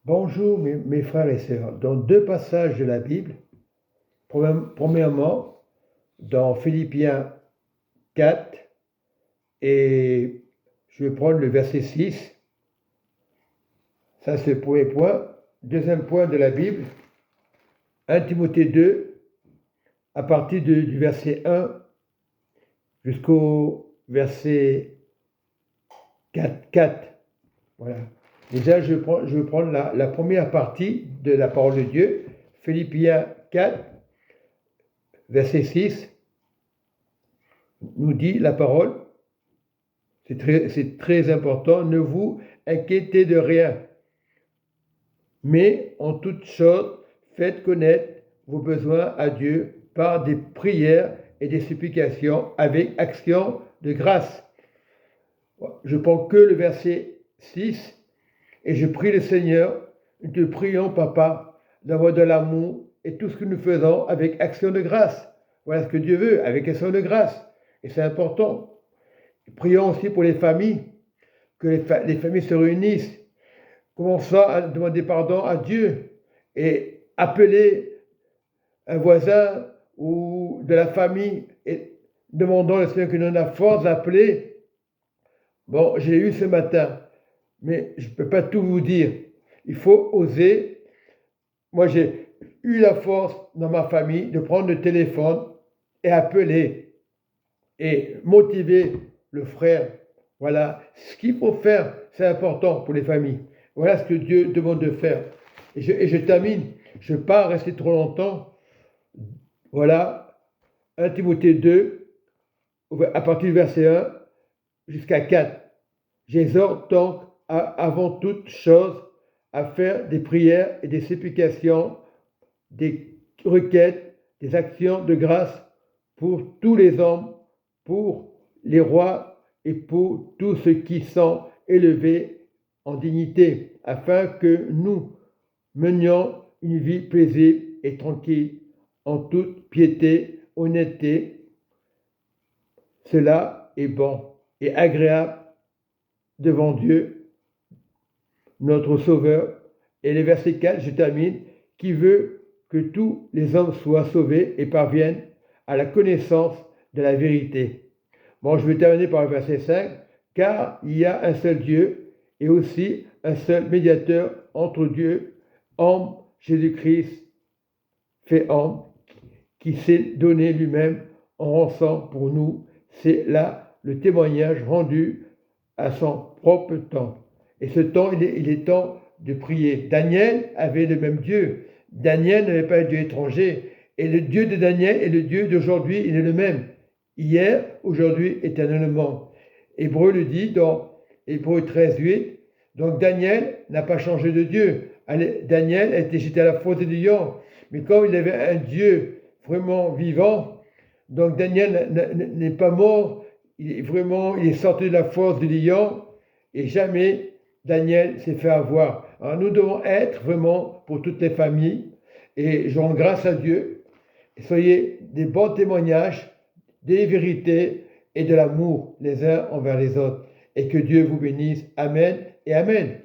Bonjour mes frères et sœurs. Dans deux passages de la Bible, premièrement, dans Philippiens 4, et je vais prendre le verset 6, ça c'est le premier point. Deuxième point de la Bible, 1 Timothée 2, à partir du verset 1 jusqu'au verset 4. Voilà. Déjà, je vais prendre la première partie de la parole de Dieu, Philippiens 4, verset 6, nous dit la parole, c'est très important, ne vous inquiétez de rien, mais en toute chose, faites connaître vos besoins à Dieu par des prières et des supplications avec action de grâce. Je prends que le verset 6 et je prie le Seigneur, nous te prions, Papa, d'avoir de l'amour et tout ce que nous faisons avec action de grâce. Voilà ce que Dieu veut, avec action de grâce. Et c'est important. Prions aussi pour les familles, que les familles se réunissent. Commençons à demander pardon à Dieu et appeler un voisin ou de la famille et demandons au Seigneur qu'il nous donne la force d'appeler. Bon, j'ai eu ce matin, mais je ne peux pas tout vous dire. Il faut oser. Moi, j'ai eu la force dans ma famille de prendre le téléphone et appeler et motiver le frère. Voilà, ce qu'il faut faire, c'est important pour les familles. Voilà ce que Dieu demande de faire. Et je termine, je ne vais pas rester trop longtemps. Voilà, 1 Timothée 2, à partir du verset 1 jusqu'à 4. J'exhorte donc avant toute chose à faire des prières et des supplications, des requêtes, des actions de grâce pour tous les hommes, pour les rois et pour tous ceux qui sont élevés en dignité, afin que nous menions une vie paisible et tranquille, en toute piété, honnêteté. Cela est bon et agréable devant Dieu, notre Sauveur. Et le verset 4, je termine, qui veut que tous les hommes soient sauvés et parviennent à la connaissance de la vérité. Bon, je vais terminer par le verset 5, car il y a un seul Dieu et aussi un seul médiateur entre Dieu, homme, Jésus-Christ, fait homme, qui s'est donné lui-même en rançon pour nous. C'est là le témoignage rendu à son propre temps. Et ce temps, il est temps de prier. Daniel avait le même Dieu. Daniel n'avait pas un Dieu étranger. Et le Dieu de Daniel et le Dieu d'aujourd'hui, il est le même. Hier, aujourd'hui, éternellement. Hébreu le dit dans Hébreu 13, 8. Donc Daniel n'a pas changé de Dieu. Daniel a été jeté à la fosse des lions. Mais comme il avait un Dieu vraiment vivant, donc Daniel n'est pas mort, il est sorti de la force du lion et jamais Daniel s'est fait avoir. Alors nous devons être vraiment pour toutes les familles et je rends grâce à Dieu. Soyez des bons témoignages, des vérités et de l'amour les uns envers les autres. Et que Dieu vous bénisse. Amen et Amen.